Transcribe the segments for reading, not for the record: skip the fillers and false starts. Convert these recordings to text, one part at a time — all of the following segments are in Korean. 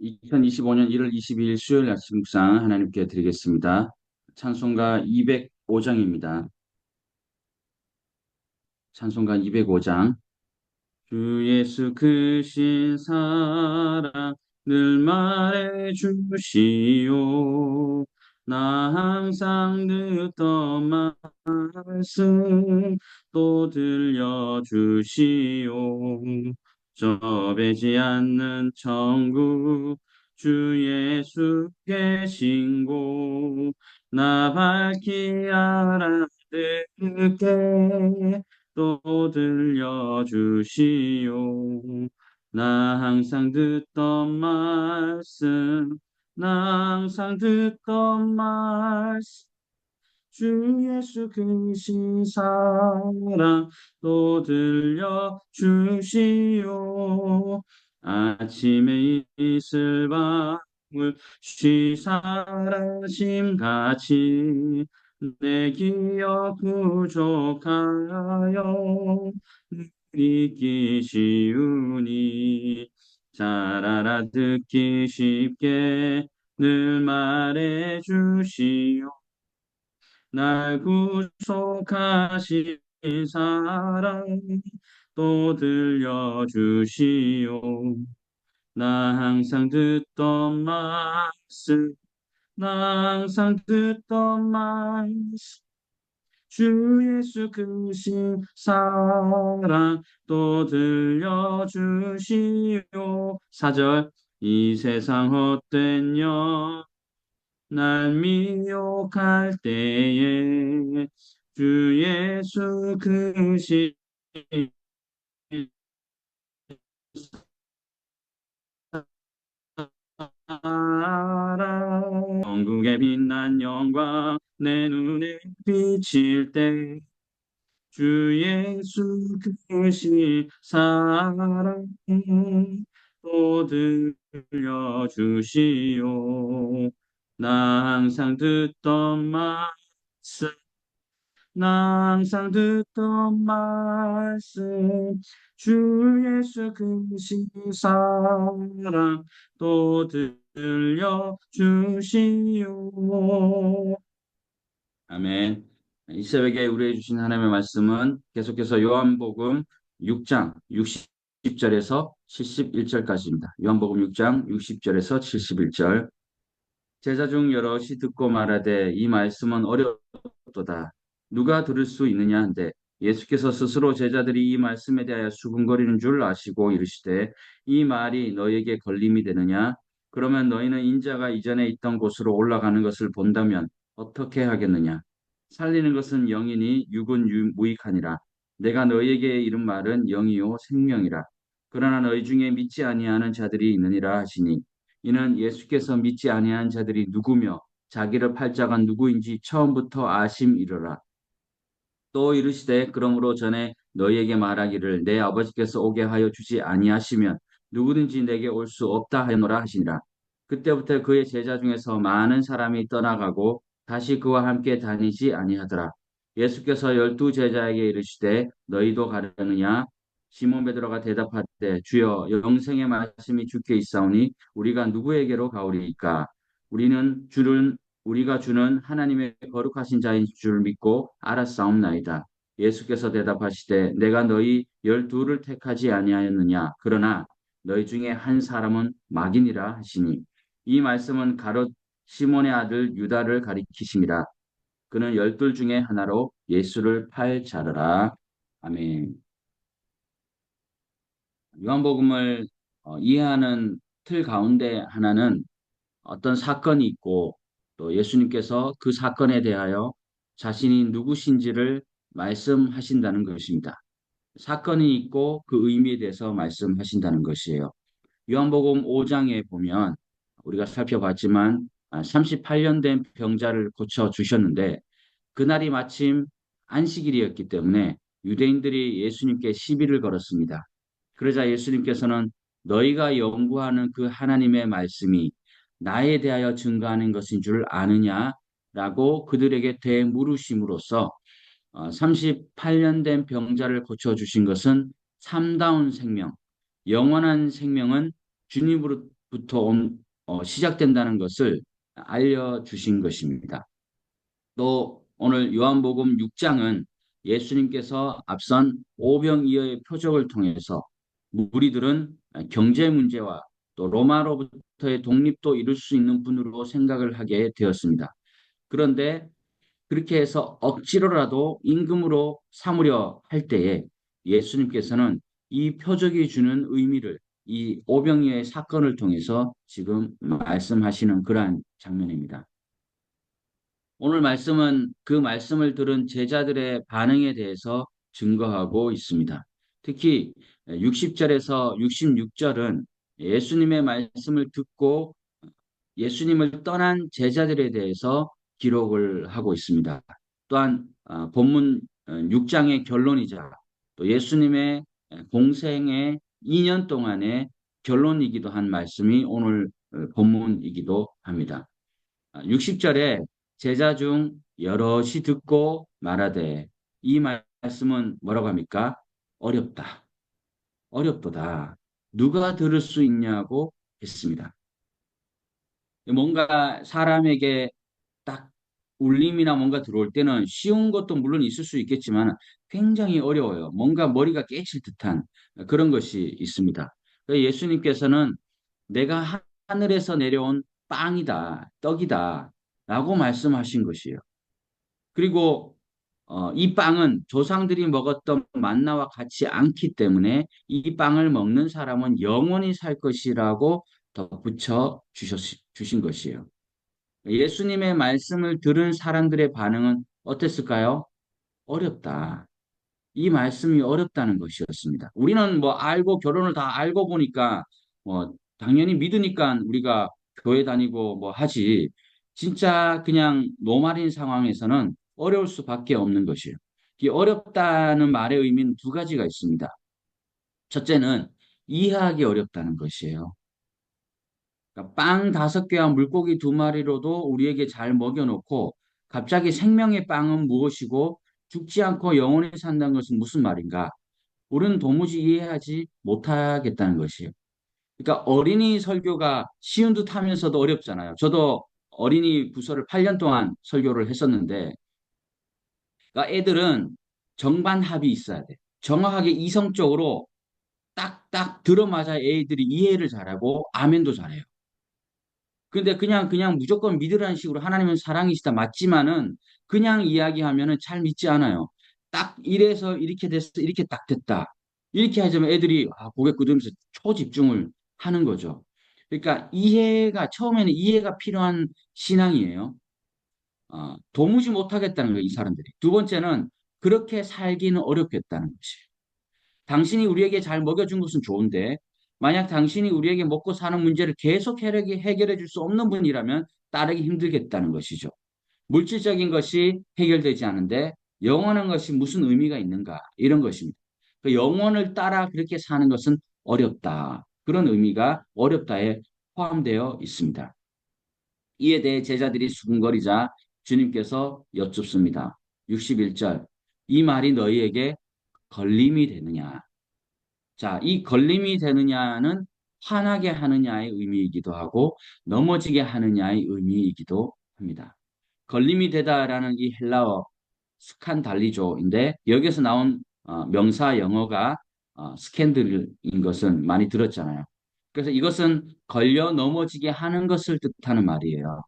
2025년 1월 22일 수요일 아침 묵상 하나님께 드리겠습니다. 찬송가 205장입니다. 찬송가 205장. 주 예수 크신 사랑 늘 말해 주시오. 나 항상 듣던 말씀 또 들려 주시오. 저 배지 않는 천국 주 예수 계신 곳 나 밝히 알아듣게 또 들려주시오. 나 항상 듣던 말씀, 나 항상 듣던 말씀, 주 예수 그신 사랑 또 들려주시오. 아침에 이슬 방울 쉬사라심 같이 내 기억 부족하여 믿기 쉬우니 잘 알아듣기 쉽게 늘 말해 주시오. 날 구속하신 사랑 또 들려주시오. 나 항상 듣던 말씀, 나 항상 듣던 말씀, 주 예수 크신 사랑 또 들려주시오. 4절. 이 세상 헛된 날 미혹할 때에 주 예수 크신 사랑 천국의 빛난 영광 내 눈에 비칠 때 주 예수 크신 사랑 또 들려주시오. 나 항상 듣던 말씀, 나 항상 듣던 말씀, 주 예수 크신 사랑 또 들려주시오. 아멘. 이 새벽에 우리에게 주신 하나님의 말씀은 계속해서 요한복음 6장 60절에서 71절까지입니다. 요한복음 6장 60절에서 71절. 제자 중 여럿이 듣고 말하되 이 말씀은 어렵도다. 누가 들을 수 있느냐 한데 예수께서 스스로 제자들이 이 말씀에 대하여 수군거리는 줄 아시고 이르시되 이 말이 너희에게 걸림이 되느냐? 그러면 너희는 인자가 이전에 있던 곳으로 올라가는 것을 본다면 어떻게 하겠느냐? 살리는 것은 영이니 육은 무익하니라. 내가 너희에게 이른 말은 영이요 생명이라. 그러나 너희 중에 믿지 아니하는 자들이 있느니라 하시니 이는 예수께서 믿지 아니한 자들이 누구며 자기를 팔 자가 누구인지 처음부터 아심이로라. 또 이르시되 그러므로 전에 너희에게 말하기를 내 아버지께서 오게 하여 주지 아니하시면 누구든지 내게 올 수 없다 하노라 하시니라. 그때부터 그의 제자 중에서 많은 사람이 떠나가고 다시 그와 함께 다니지 아니하더라. 예수께서 열두 제자에게 이르시되 너희도 가려느냐? 시몬 베드로가 대답하되 주여 영생의 말씀이 주께 있사오니 우리가 누구에게로 가오리이까? 우리는 주를 우리가 주는 하나님의 거룩하신 자인 줄 믿고 알았사옵나이다. 예수께서 대답하시되 내가 너희 열두를 택하지 아니하였느냐? 그러나 너희 중에 한 사람은 마귀니라 하시니 이 말씀은 가롯 시몬의 아들 유다를 가리키심이라. 그는 열둘 중에 하나로 예수를 팔 자르라. 아멘. 요한복음을 이해하는 틀 가운데 하나는 어떤 사건이 있고 또 예수님께서 그 사건에 대하여 자신이 누구신지를 말씀하신다는 것입니다. 사건이 있고 그 의미에 대해서 말씀하신다는 것이에요. 요한복음 5장에 보면 우리가 살펴봤지만 38년 된 병자를 고쳐 주셨는데 그날이 마침 안식일이었기 때문에 유대인들이 예수님께 시비를 걸었습니다. 그러자 예수님께서는 너희가 연구하는 그 하나님의 말씀이 나에 대하여 증거하는 것인 줄 아느냐라고 그들에게 되물으심으로써 38년 된 병자를 고쳐주신 것은 참다운 생명, 영원한 생명은 주님으로부터 시작된다는 것을 알려주신 것입니다. 또 오늘 요한복음 6장은 예수님께서 앞선 오병이어의 표적을 통해서 무리들은 경제 문제와 또 로마로부터의 독립도 이룰 수 있는 분으로 생각을 하게 되었습니다. 그런데 그렇게 해서 억지로라도 임금으로 삼으려 할 때에 예수님께서는 이 표적이 주는 의미를 이 오병이어의 사건을 통해서 지금 말씀하시는 그러한 장면입니다. 오늘 말씀은 그 말씀을 들은 제자들의 반응에 대해서 증거하고 있습니다. 특히 60절에서 66절은 예수님의 말씀을 듣고 예수님을 떠난 제자들에 대해서 기록을 하고 있습니다. 또한 본문 6장의 결론이자 또 예수님의 공생의 2년 동안의 결론이기도 한 말씀이 오늘 본문이기도 합니다. 60절에 제자 중 여럿이 듣고 말하되 이 말씀은 뭐라고 합니까? 어렵다. 어렵도다. 누가 들을 수 있냐고 했습니다. 뭔가 사람에게 딱 울림이나 뭔가 들어올 때는 쉬운 것도 물론 있을 수 있겠지만 굉장히 어려워요. 뭔가 머리가 깨질 듯한 그런 것이 있습니다. 예수님께서는 내가 하늘에서 내려온 빵이다, 떡이다 라고 말씀하신 것이에요. 그리고 이 빵은 조상들이 먹었던 만나와 같지 않기 때문에 이 빵을 먹는 사람은 영원히 살 것이라고 덧붙여 주신 것이에요. 예수님의 말씀을 들은 사람들의 반응은 어땠을까요? 어렵다. 이 말씀이 어렵다는 것이었습니다. 우리는 뭐 알고 결혼을 다 알고 보니까 당연히 믿으니까 우리가 교회 다니고 뭐 하지. 진짜 그냥 노말인 상황에서는 어려울 수밖에 없는 것이에요. 이 어렵다는 말의 의미는 두 가지가 있습니다. 첫째는 이해하기 어렵다는 것이에요. 그러니까 빵 5개와 물고기 2마리로도 우리에게 잘 먹여놓고 갑자기 생명의 빵은 무엇이고 죽지 않고 영원히 산다는 것은 무슨 말인가? 우리는 도무지 이해하지 못하겠다는 것이에요. 그러니까 어린이 설교가 쉬운 듯 하면서도 어렵잖아요. 저도 어린이 부서를 8년 동안 설교를 했었는데, 그러니까 애들은 정반합이 있어야 돼. 정확하게 이성적으로 딱딱 들어맞아 애들이 이해를 잘하고 아멘도 잘해요. 근데 그냥 무조건 믿으라는 식으로 하나님은 사랑이시다 맞지만은 그냥 이야기하면은 잘 믿지 않아요. 딱 이래서 이렇게 됐어, 이렇게 딱 됐다. 이렇게 하자면 애들이 고개 끄덕이면서 초집중을 하는 거죠. 그러니까 처음에는 이해가 필요한 신앙이에요. 도무지 못하겠다는 거예요, 이 사람들이. 두 번째는 그렇게 살기는 어렵겠다는 것이에요. 당신이 우리에게 잘 먹여준 것은 좋은데, 만약 당신이 우리에게 먹고 사는 문제를 계속 해결해 줄 수 없는 분이라면 따르기 힘들겠다는 것이죠. 물질적인 것이 해결되지 않는데 영원한 것이 무슨 의미가 있는가? 이런 것입니다. 그 영원을 따라 그렇게 사는 것은 어렵다. 그런 의미가 어렵다에 포함되어 있습니다. 이에 대해 제자들이 수군거리자 주님께서 여쭙습니다. 61절. 이 말이 너희에게 걸림이 되느냐? 자, 이 걸림이 되느냐는 화나게 하느냐의 의미이기도 하고 넘어지게 하느냐의 의미이기도 합니다. 걸림이 되다라는 이 헬라어 스칸달리조인데 여기서 나온 명사 영어가 스캔들인 것은 많이 들었잖아요. 그래서 이것은 걸려 넘어지게 하는 것을 뜻하는 말이에요.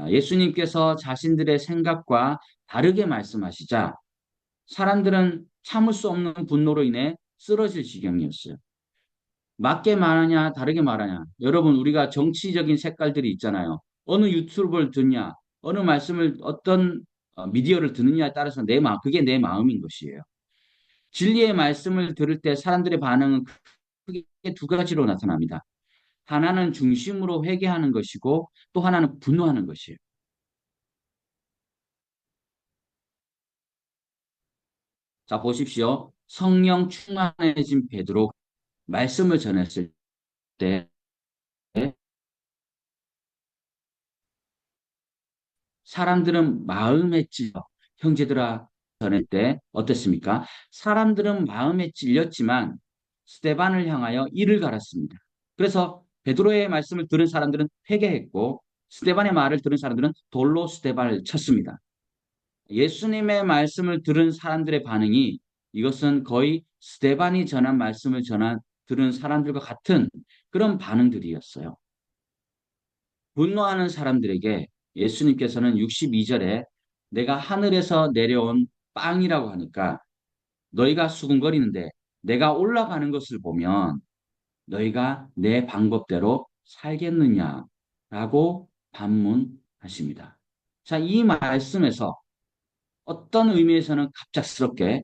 예수님께서 자신들의 생각과 다르게 말씀하시자 사람들은 참을 수 없는 분노로 인해 쓰러질 지경이었어요. 맞게 말하냐, 다르게 말하냐. 여러분, 우리가 정치적인 색깔들이 있잖아요. 어느 유튜브를 듣냐, 어느 말씀을 어떤 미디어를 듣느냐에 따라서 그게 내 마음인 것이에요. 진리의 말씀을 들을 때 사람들의 반응은 크게 두 가지로 나타납니다. 하나는 중심으로 회개하는 것이고 또 하나는 분노하는 것이에요. 자, 보십시오. 성령 충만해진 베드로 말씀을 전했을 때 사람들은 마음에 찔려 형제들아 전할 때 어땠습니까? 사람들은 마음에 찔렸지만 스테반을 향하여 이를 갈았습니다. 그래서 베드로의 말씀을 들은 사람들은 회개했고 스데반의 말을 들은 사람들은 돌로 스데반을 쳤습니다. 예수님의 말씀을 들은 사람들의 반응이 이것은 거의 스데반이 전한 말씀을 들은 사람들과 같은 그런 반응들이었어요. 분노하는 사람들에게 예수님께서는 62절에 내가 하늘에서 내려온 빵이라고 하니까 너희가 수군거리는데 내가 올라가는 것을 보면 너희가 내 방법대로 살겠느냐라고 반문하십니다. 자, 이 말씀에서 어떤 의미에서는 갑작스럽게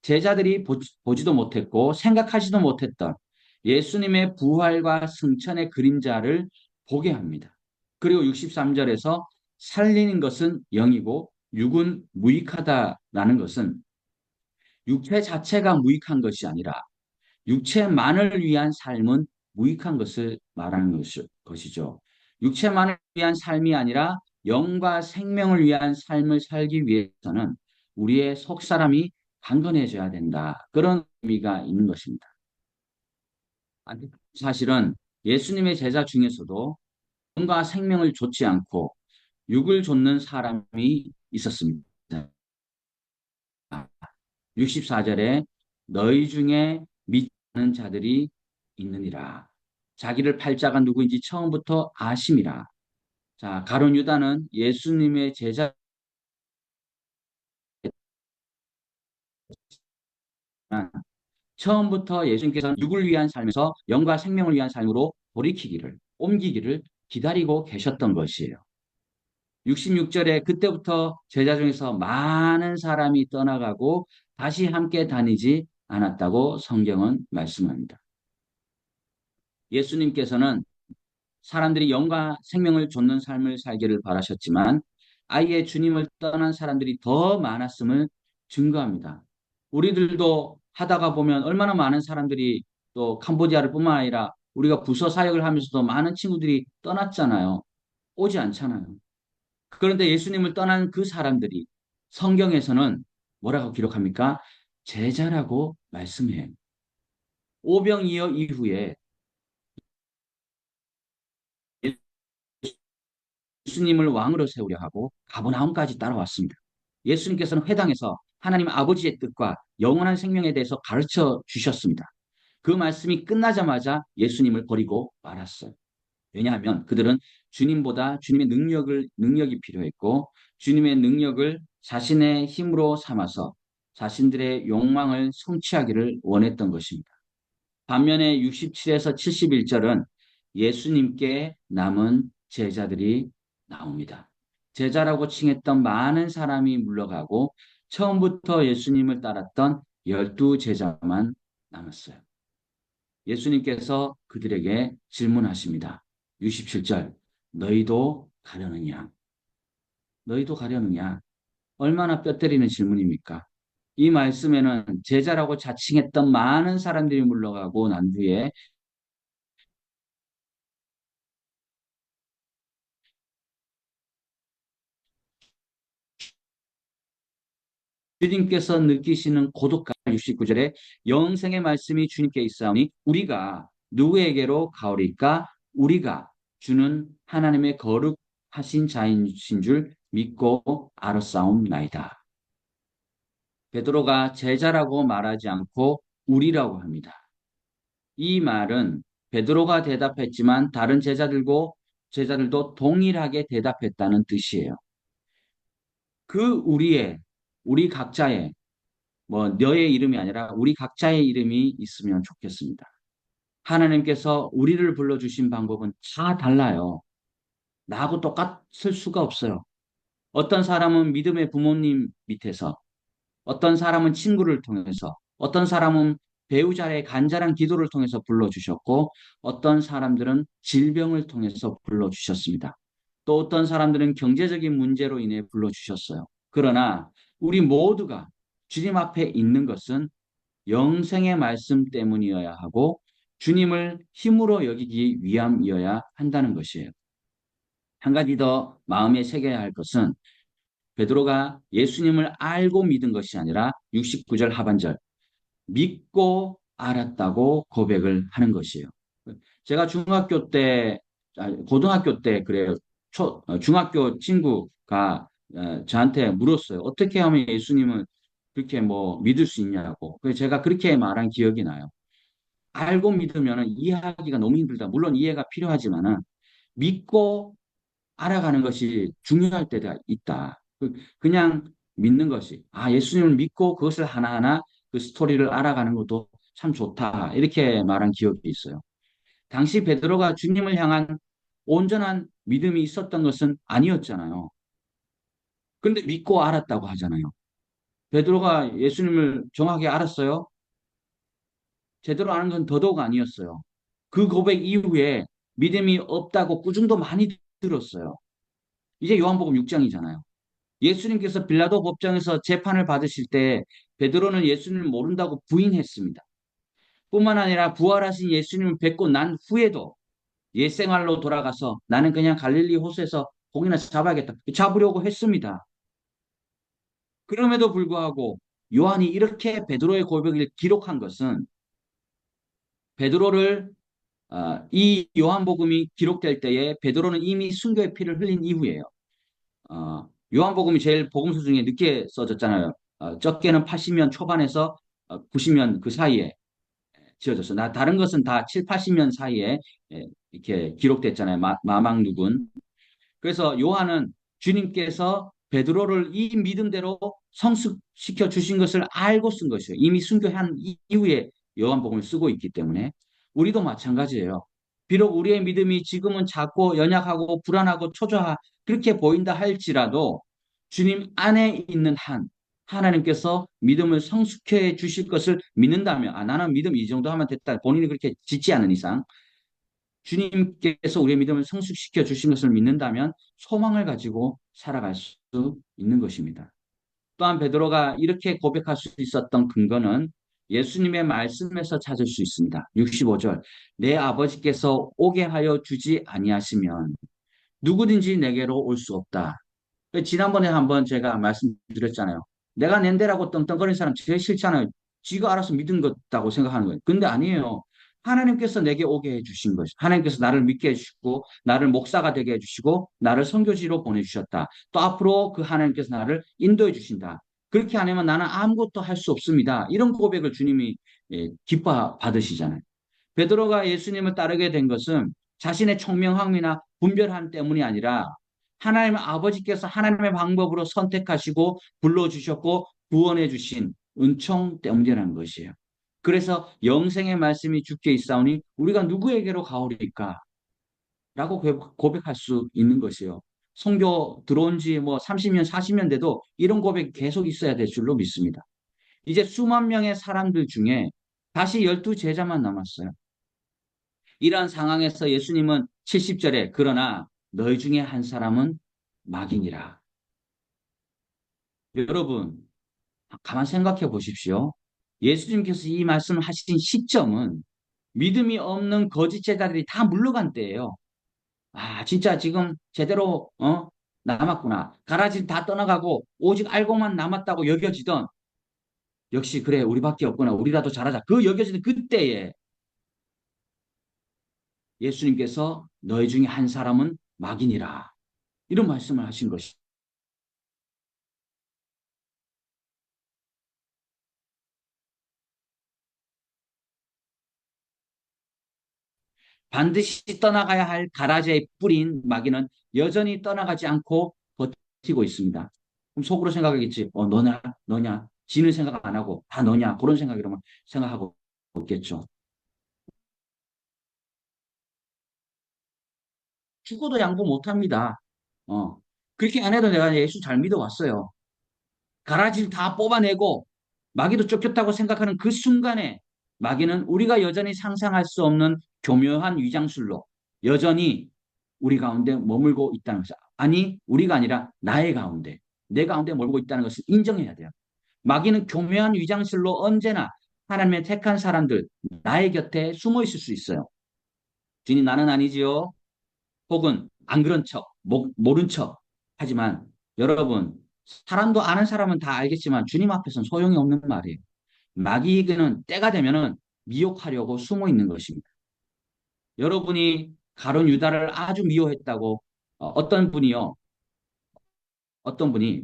제자들이 보지도 못했고 생각하지도 못했던 예수님의 부활과 승천의 그림자를 보게 합니다. 그리고 63절에서 살리는 것은 영이고 육은 무익하다라는 것은 육체 자체가 무익한 것이 아니라 육체만을 위한 삶은 무익한 것을 말하는 것이죠. 육체만을 위한 삶이 아니라 영과 생명을 위한 삶을 살기 위해서는 우리의 속사람이 강건해져야 된다. 그런 의미가 있는 것입니다. 사실은 예수님의 제자 중에서도 영과 생명을 좇지 않고 육을 좇는 사람이 있었습니다. 64절에 너희 중에 믿지 않는 자들이 있느니라. 자기를 팔자가 누구인지 처음부터 아심이라. 자, 가룟 유다는 예수님의 제자 처음부터 예수님께서는 육을 위한 삶에서 영과 생명을 위한 삶으로 돌이키기를, 옮기기를 기다리고 계셨던 것이에요. 66절에 그때부터 제자 중에서 많은 사람이 떠나가고 다시 함께 다니지 않았다고 성경은 말씀합니다. 예수님께서는 사람들이 영과 생명을 좇는 삶을 살기를 바라셨지만 아예 주님을 떠난 사람들이 더 많았음을 증거합니다. 우리들도 하다가 보면 얼마나 많은 사람들이 또 캄보디아를 뿐만 아니라 우리가 부서 사역을 하면서도 많은 친구들이 떠났잖아요. 오지 않잖아요. 그런데 예수님을 떠난 그 사람들이 성경에서는 뭐라고 기록합니까? 제자라고 말씀해요. 오병이어 이후에 예수님을 왕으로 세우려 하고 가버나움까지 따라왔습니다. 예수님께서는 회당에서 하나님 아버지의 뜻과 영원한 생명에 대해서 가르쳐 주셨습니다. 그 말씀이 끝나자마자 예수님을 버리고 말았어요. 왜냐하면 그들은 주님보다 주님의 능력이 필요했고 주님의 능력을 자신의 힘으로 삼아서 자신들의 욕망을 성취하기를 원했던 것입니다. 반면에 67에서 71절은 예수님께 남은 제자들이 나옵니다. 제자라고 칭했던 많은 사람이 물러가고 처음부터 예수님을 따랐던 12제자만 남았어요. 예수님께서 그들에게 질문하십니다. 67절, 너희도 가려느냐? 너희도 가려느냐? 얼마나 뼈 때리는 질문입니까? 이 말씀에는 제자라고 자칭했던 많은 사람들이 물러가고 난 뒤에 주님께서 느끼시는 고독감 69절에 영생의 말씀이 주님께 있사오니 우리가 누구에게로 가오리까? 우리가 주는 하나님의 거룩하신 자이신 줄 믿고 알았사옵나이다. 베드로가 제자라고 말하지 않고 우리라고 합니다. 이 말은 베드로가 대답했지만 다른 제자들도 동일하게 대답했다는 뜻이에요. 우리 각자의 뭐 너의 이름이 아니라 우리 각자의 이름이 있으면 좋겠습니다. 하나님께서 우리를 불러주신 방법은 다 달라요. 나하고 똑같을 수가 없어요. 어떤 사람은 믿음의 부모님 밑에서, 어떤 사람은 친구를 통해서, 어떤 사람은 배우자의 간절한 기도를 통해서 불러주셨고, 어떤 사람들은 질병을 통해서 불러주셨습니다. 또 어떤 사람들은 경제적인 문제로 인해 불러주셨어요. 그러나 우리 모두가 주님 앞에 있는 것은 영생의 말씀 때문이어야 하고 주님을 힘으로 여기기 위함이어야 한다는 것이에요. 한 가지 더 마음에 새겨야 할 것은 베드로가 예수님을 알고 믿은 것이 아니라 69절 하반절 믿고 알았다고 고백을 하는 것이에요. 제가 고등학교 때 그래요. 중학교 친구가 저한테 물었어요. 어떻게 하면 예수님을 그렇게 뭐 믿을 수 있냐고. 그래서 제가 그렇게 말한 기억이 나요. 알고 믿으면 이해하기가 너무 힘들다. 물론 이해가 필요하지만은 믿고 알아가는 것이 중요할 때가 있다. 그냥 믿는 것이, 아, 예수님을 믿고 그것을 하나하나 그 스토리를 알아가는 것도 참 좋다. 이렇게 말한 기억이 있어요. 당시 베드로가 주님을 향한 온전한 믿음이 있었던 것은 아니었잖아요. 그런데 믿고 알았다고 하잖아요. 베드로가 예수님을 정확히 알았어요? 제대로 아는 건 더더욱 아니었어요. 그 고백 이후에 믿음이 없다고 꾸중도 많이 들었어요. 이제 요한복음 6장이잖아요. 예수님께서 빌라도 법정에서 재판을 받으실 때 베드로는 예수님을 모른다고 부인했습니다. 뿐만 아니라 부활하신 예수님을 뵙고 난 후에도 옛생활로 돌아가서 나는 그냥 갈릴리 호수에서 고기나 잡아야겠다. 잡으려고 했습니다. 그럼에도 불구하고 요한이 이렇게 베드로의 고백을 기록한 것은 베드로를 이 요한복음이 기록될 때에 베드로는 이미 순교의 피를 흘린 이후에요. 요한복음이 제일 복음서 중에 늦게 써졌잖아요. 적게는 80년 초반에서 90년 그 사이에 지어졌어요. 다른 것은 다 7, 80년 사이에 이렇게 기록됐잖아요. 마망룩은. 그래서 요한은 주님께서 베드로를 이 믿음대로 성숙시켜 주신 것을 알고 쓴 것이에요. 이미 순교한 이후에 요한복음을 쓰고 있기 때문에 우리도 마찬가지예요. 비록 우리의 믿음이 지금은 작고 연약하고 불안하고 초조하 그렇게 보인다 할지라도 주님 안에 있는 한 하나님께서 믿음을 성숙해 주실 것을 믿는다면, 아, 나는 믿음 이 정도 하면 됐다. 본인이 그렇게 짓지 않은 이상 주님께서 우리의 믿음을 성숙시켜 주신 것을 믿는다면 소망을 가지고 살아갈 수 있는 것입니다. 또한 베드로가 이렇게 고백할 수 있었던 근거는 예수님의 말씀에서 찾을 수 있습니다. 65절. 내 아버지께서 오게 하여 주지 아니하시면 누구든지 내게로 올 수 없다. 지난번에 한번 제가 말씀드렸잖아요. 내가 낸데라고 떵떵거리는 사람 제일 싫잖아요. 지가 알아서 믿은 것다고 생각하는 거예요. 근데 아니에요. 하나님께서 내게 오게 해주신 것이 하나님께서 나를 믿게 해주시고 나를 목사가 되게 해주시고 나를 선교지로 보내주셨다. 또 앞으로 그 하나님께서 나를 인도해 주신다. 그렇게 안 하면 나는 아무것도 할 수 없습니다. 이런 고백을 주님이 기뻐 받으시잖아요. 베드로가 예수님을 따르게 된 것은 자신의 총명함이나 분별함 때문이 아니라 하나님 아버지께서 하나님의 방법으로 선택하시고 불러주셨고 구원해 주신 은총 때문이라는 것이에요. 그래서 영생의 말씀이 주께 있사오니 우리가 누구에게로 가오리까? 라고 고백할 수 있는 것이에요. 선교 들어온 지 뭐 30년, 40년 돼도 이런 고백이 계속 있어야 될 줄로 믿습니다. 이제 수만 명의 사람들 중에 다시 12제자만 남았어요. 이러한 상황에서 예수님은 70절에 그러나 너희 중에 한 사람은 막이니라. 여러분, 가만 생각해 보십시오. 예수님께서 이 말씀을 하신 시점은 믿음이 없는 거짓 제자들이 다 물러간 때예요. 아, 진짜 지금 제대로 남았구나. 가라지 다 떠나가고 오직 알고만 남았다고 여겨지던 역시 그래 우리밖에 없구나. 우리라도 잘하자. 그 여겨지는 그때에 예수님께서 너희 중에 한 사람은 막이니라. 이런 말씀을 하신 것이 반드시 떠나가야 할 가라지의 뿌린 마귀는 여전히 떠나가지 않고 버티고 있습니다. 그럼 속으로 생각하겠지. 너냐, 너냐. 지는 생각 안 하고 다 너냐. 그런 생각이라면 생각하고 있겠죠. 죽어도 양보 못 합니다. 어. 그렇게 안 해도 내가 예수 잘 믿어왔어요. 가라지를 다 뽑아내고 마귀도 쫓겼다고 생각하는 그 순간에 마귀는 우리가 여전히 상상할 수 없는 교묘한 위장술로 여전히 우리 가운데 머물고 있다는 것이죠. 아니, 우리가 아니라 나의 가운데, 내 가운데 머물고 있다는 것을 인정해야 돼요. 마귀는 교묘한 위장술로 언제나 하나님의 택한 사람들, 나의 곁에 숨어 있을 수 있어요. 주님, 나는 아니지요. 혹은 안 그런 척, 모른 척. 하지만 여러분, 사람도 아는 사람은 다 알겠지만 주님 앞에서는 소용이 없는 말이에요. 마귀에게는 때가 되면은 미혹하려고 숨어 있는 것입니다. 여러분이 가룟 유다를 아주 미워했다고 어떤 분이요? 어떤 분이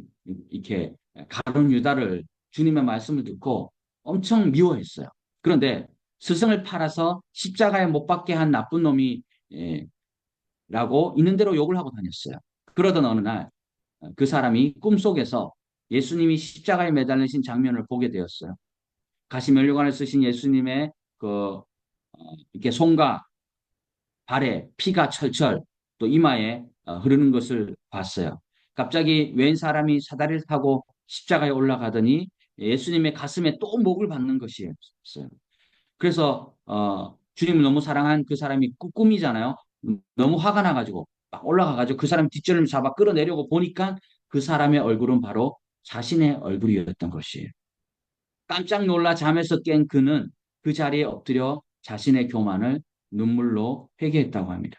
이렇게 가룟 유다를 주님의 말씀을 듣고 엄청 미워했어요. 그런데 스승을 팔아서 십자가에 못 박게 한 나쁜 놈이 예, 라고 있는 대로 욕을 하고 다녔어요. 그러던 어느 날 그 사람이 꿈속에서 예수님이 십자가에 매달리신 장면을 보게 되었어요. 가시면류관을 쓰신 예수님의 이렇게 손과 발에 피가 철철 또 이마에 흐르는 것을 봤어요. 갑자기 웬 사람이 사다리를 타고 십자가에 올라가더니 예수님의 가슴에 또 목을 박는 것이었어요. 그래서 주님을 너무 사랑한 그 사람이 꿈이잖아요. 너무 화가 나가지고 막 올라가가지고 그 사람 뒷전을 잡아 끌어내려고 보니까 그 사람의 얼굴은 바로 자신의 얼굴이었던 것이에요. 깜짝 놀라 잠에서 깬 그는 그 자리에 엎드려 자신의 교만을 눈물로 회개했다고 합니다.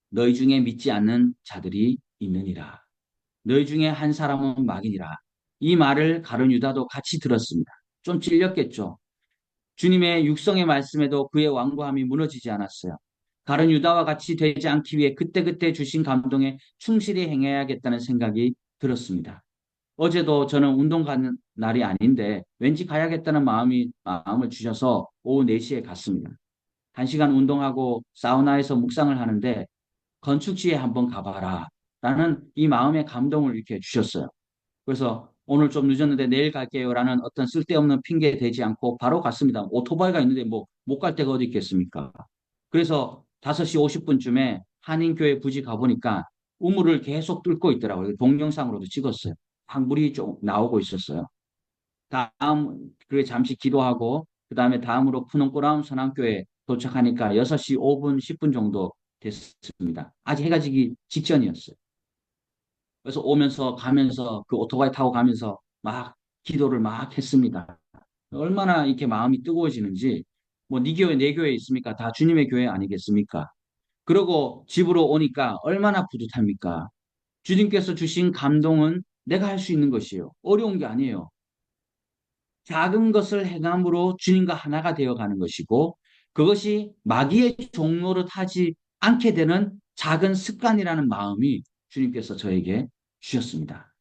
너희 중에 믿지 않는 자들이 있느니라. 너희 중에 한 사람은 막이니라. 이 말을 가룟 유다도 같이 들었습니다. 좀 찔렸겠죠. 주님의 육성의 말씀에도 그의 완고함이 무너지지 않았어요. 가룟 유다와 같이 되지 않기 위해 그때그때 주신 감동에 충실히 행해야겠다는 생각이 들었습니다. 어제도 저는 운동 가는 날이 아닌데 왠지 가야겠다는 마음을 주셔서 오후 4시에 갔습니다. 1시간 운동하고 사우나에서 묵상을 하는데 건축지에 한번 가봐라 라는 이 마음의 감동을 이렇게 주셨어요. 그래서 오늘 좀 늦었는데 내일 갈게요라는 어떤 쓸데없는 핑계 대지 않고 바로 갔습니다. 오토바이가 있는데 뭐 못 갈 데가 어디 있겠습니까? 그래서 5시 50분쯤에 한인교회 부지 가보니까 우물을 계속 뚫고 있더라고요. 동영상으로도 찍었어요. 막 물이 좀 나오고 있었어요. 그래 잠시 기도하고 그 다음에 다음으로 푸는꼬람 선앙교회 도착하니까 6시 5분, 10분 정도 됐습니다. 아직 해가 지기 직전이었어요. 그래서 오면서 가면서 그 오토바이 타고 가면서 막 기도를 막 했습니다. 얼마나 이렇게 마음이 뜨거워지는지 뭐 네 교회 내 교회 있습니까? 다 주님의 교회 아니겠습니까? 그러고 집으로 오니까 얼마나 뿌듯합니까? 주님께서 주신 감동은 내가 할 수 있는 것이에요. 어려운 게 아니에요. 작은 것을 행함으로 주님과 하나가 되어 가는 것이고 그것이 마귀의 종로를 타지 않게 되는 작은 습관이라는 마음이 주님께서 저에게 주셨습니다.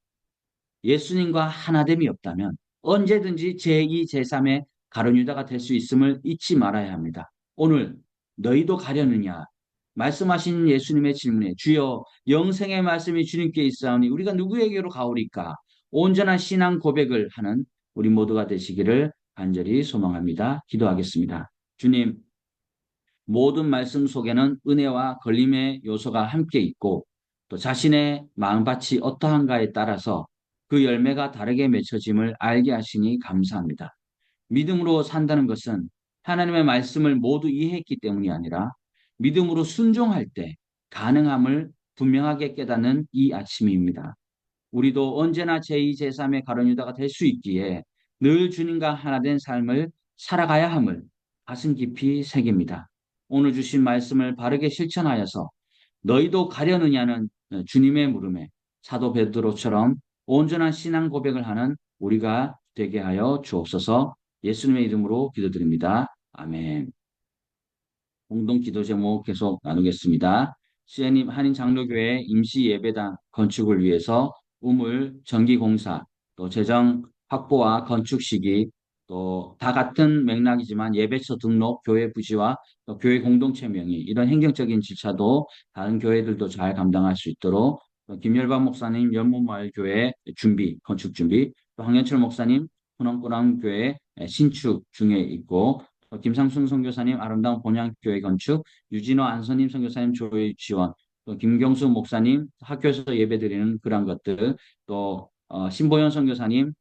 예수님과 하나됨이 없다면 언제든지 제2, 제3의 가룟 유다가 될 수 있음을 잊지 말아야 합니다. 오늘 너희도 가려느냐? 말씀하신 예수님의 질문에 주여 영생의 말씀이 주님께 있사오니 우리가 누구에게로 가오리까? 온전한 신앙 고백을 하는 우리 모두가 되시기를 간절히 소망합니다. 기도하겠습니다. 주님, 모든 말씀 속에는 은혜와 걸림의 요소가 함께 있고 또 자신의 마음밭이 어떠한가에 따라서 그 열매가 다르게 맺혀짐을 알게 하시니 감사합니다. 믿음으로 산다는 것은 하나님의 말씀을 모두 이해했기 때문이 아니라 믿음으로 순종할 때 가능함을 분명하게 깨닫는 이 아침입니다. 우리도 언제나 제2, 제3의 가룟 유다가 될 수 있기에 늘 주님과 하나 된 삶을 살아가야 함을 가슴 깊이 새깁니다. 오늘 주신 말씀을 바르게 실천하여서 너희도 가려느냐는 주님의 물음에 사도 베드로처럼 온전한 신앙 고백을 하는 우리가 되게 하여 주옵소서. 예수님의 이름으로 기도드립니다. 아멘. 공동 기도 제목 계속 나누겠습니다. 시애님 한인장로교회 임시 예배당 건축을 위해서 우물, 전기공사, 또 재정 확보와 건축 시기, 또 다 같은 맥락이지만 예배처 등록, 교회 부지와 또 교회 공동체 명의 이런 행정적인 절차도 다른 교회들도 잘 감당할 수 있도록 또 김열반 목사님 연못마을교회 준비, 건축 준비, 또 황현철 목사님 훈원꾸랑교회 신축 중에 있고 김상순 선교사님 아름다운 본향교회 건축, 유진호 안선님 선교사님 조의 지원, 또 김경수 목사님 학교에서 예배드리는 그런 것들, 또 신보현 선교사님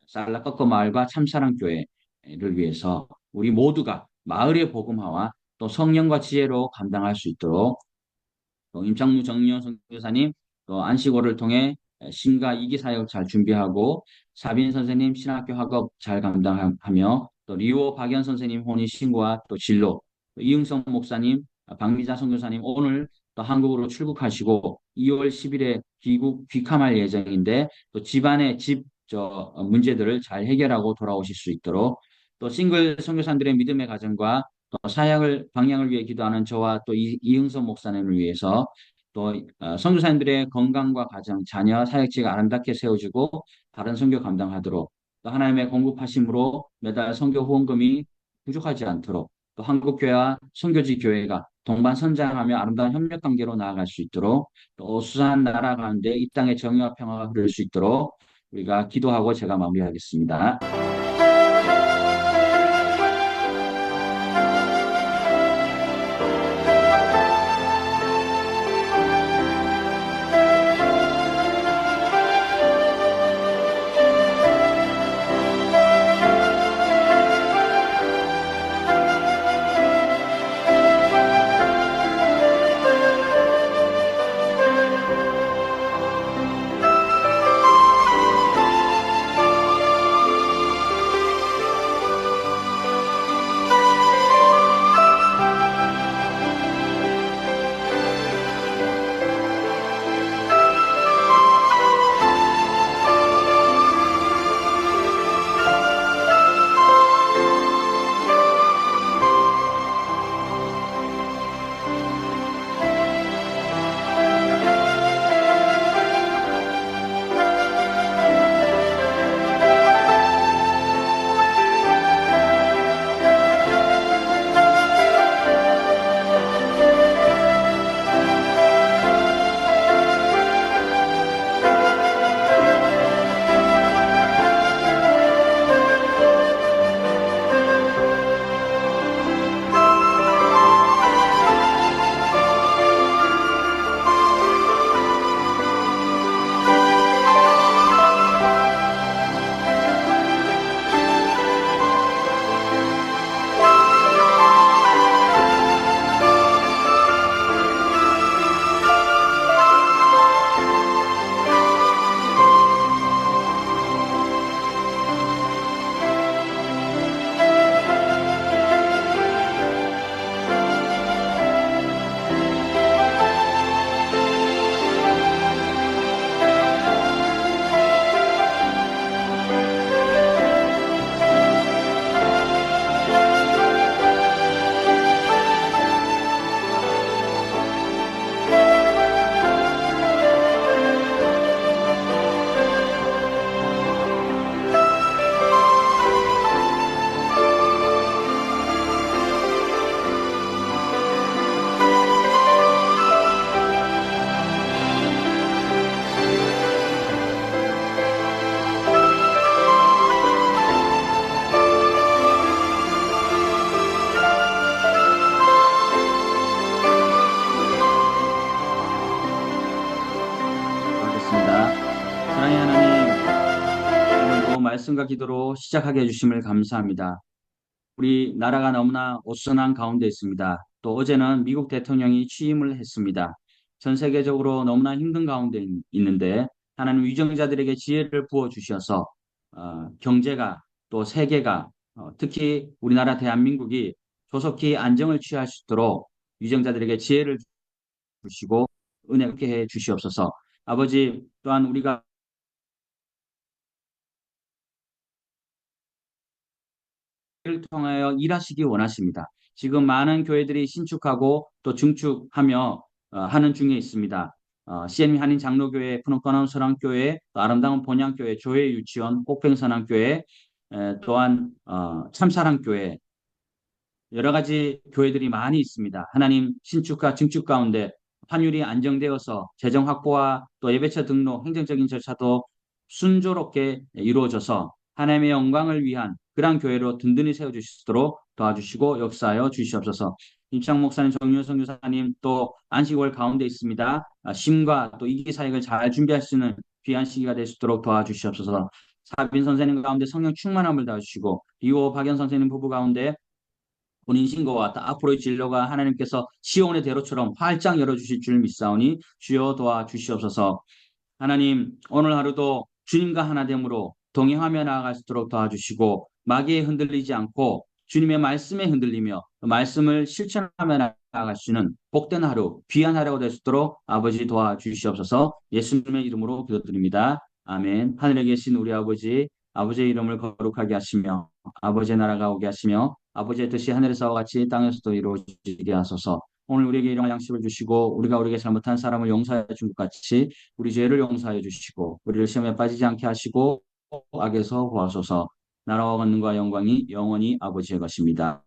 살라커커 마을과 참사랑교회를 위해서 우리 모두가 마을의 복음화와 또 성령과 지혜로 감당할 수 있도록 또 임창무 정리원 선교사님 또 안식월을 통해 신과 이기 사역 잘 준비하고 사빈 선생님 신학교 학업 잘 감당하며 또 리오 박연 선생님 혼인 신고와 또 진로 또 이응성 목사님 박미자 선교사님 오늘 또 한국으로 출국하시고 2월 10일에 귀국할 예정인데 또 집안의 문제들을 잘 해결하고 돌아오실 수 있도록 또 싱글 선교사님들의 믿음의 가정과 또 사역을 방향을 위해 기도하는 저와 또 이흥선 목사님을 위해서 또 선교사님들의 건강과 가정, 자녀, 사역지가 아름답게 세워지고 바른 선교 감당하도록 또 하나님의 공급하심으로 매달 선교 후원금이 부족하지 않도록 또 한국교회와 선교지 교회가 동반 선장하며 아름다운 협력 관계로 나아갈 수 있도록 또 수산한 나라 가운데 이 땅의 정의와 평화가 흐를 수 있도록 우리가 기도하고 제가 마무리하겠습니다. 하겠습니다. 사랑의 하나님, 오늘도 말씀과 기도로 시작하게 해주심을 감사합니다. 우리 나라가 너무나 어수선한 가운데 있습니다. 또 어제는 미국 대통령이 취임을 했습니다. 전 세계적으로 너무나 힘든 가운데 있는데 하나님 위정자들에게 지혜를 부어 주셔서 경제가 또 세계가 특히 우리나라 대한민국이 조속히 안정을 취할 수 있도록 위정자들에게 지혜를 주시고 은혜롭게 해 주시옵소서. 아버지 또한 우리가 를 통하여 일하시기 원하십니다. 지금 많은 교회들이 신축하고 또 증축하며 하는 중에 있습니다. CNM 한인 장로교회, 푸른까나운 서랑교회, 또 아름다운 본향교회, 조회 유치원, 꼭팽선한교회, 또한 참사랑교회 여러 가지 교회들이 많이 있습니다. 하나님 신축과 증축 가운데 환율이 안정되어서 재정 확보와 또 예배처 등록 행정적인 절차도 순조롭게 이루어져서 하나님의 영광을 위한 그러한 교회로 든든히 세워주시도록 도와주시고 역사하여 주시옵소서. 임창 목사님, 정윤 선교사님 또 안식월 가운데 있습니다. 심과 또 이기 사역을 잘 준비할 수 있는 귀한 시기가 될 수 있도록 도와주시옵소서. 사빈 선생님 가운데 성령 충만함을 도와주시고 이호 박연 선생님 부부 가운데 본인 신고와 앞으로의 진로가 하나님께서 시온의 대로처럼 활짝 열어주실 줄 믿사오니 주여 도와주시옵소서. 하나님 오늘 하루도 주님과 하나됨으로 동행하며 나아갈 수 있도록 도와주시고 마귀에 흔들리지 않고 주님의 말씀에 흔들리며 말씀을 실천하며 나아갈 수 있는 복된 하루, 귀한 하루가 될 수 있도록 아버지 도와주시옵소서. 예수님의 이름으로 기도드립니다. 아멘. 하늘에 계신 우리 아버지, 아버지의 이름을 거룩하게 하시며 아버지의 나라가 오게 하시며 아버지의 뜻이 하늘에서와 같이 땅에서도 이루어지게 하소서. 오늘 우리에게 일용할 양식을 주시고 우리가 우리에게 잘못한 사람을 용서해 준 것 같이 우리 죄를 용서해 주시고 우리를 시험에 빠지지 않게 하시고 악에서 구하소서. 나라와 권능과 영광이 영원히 아버지의 것입니다.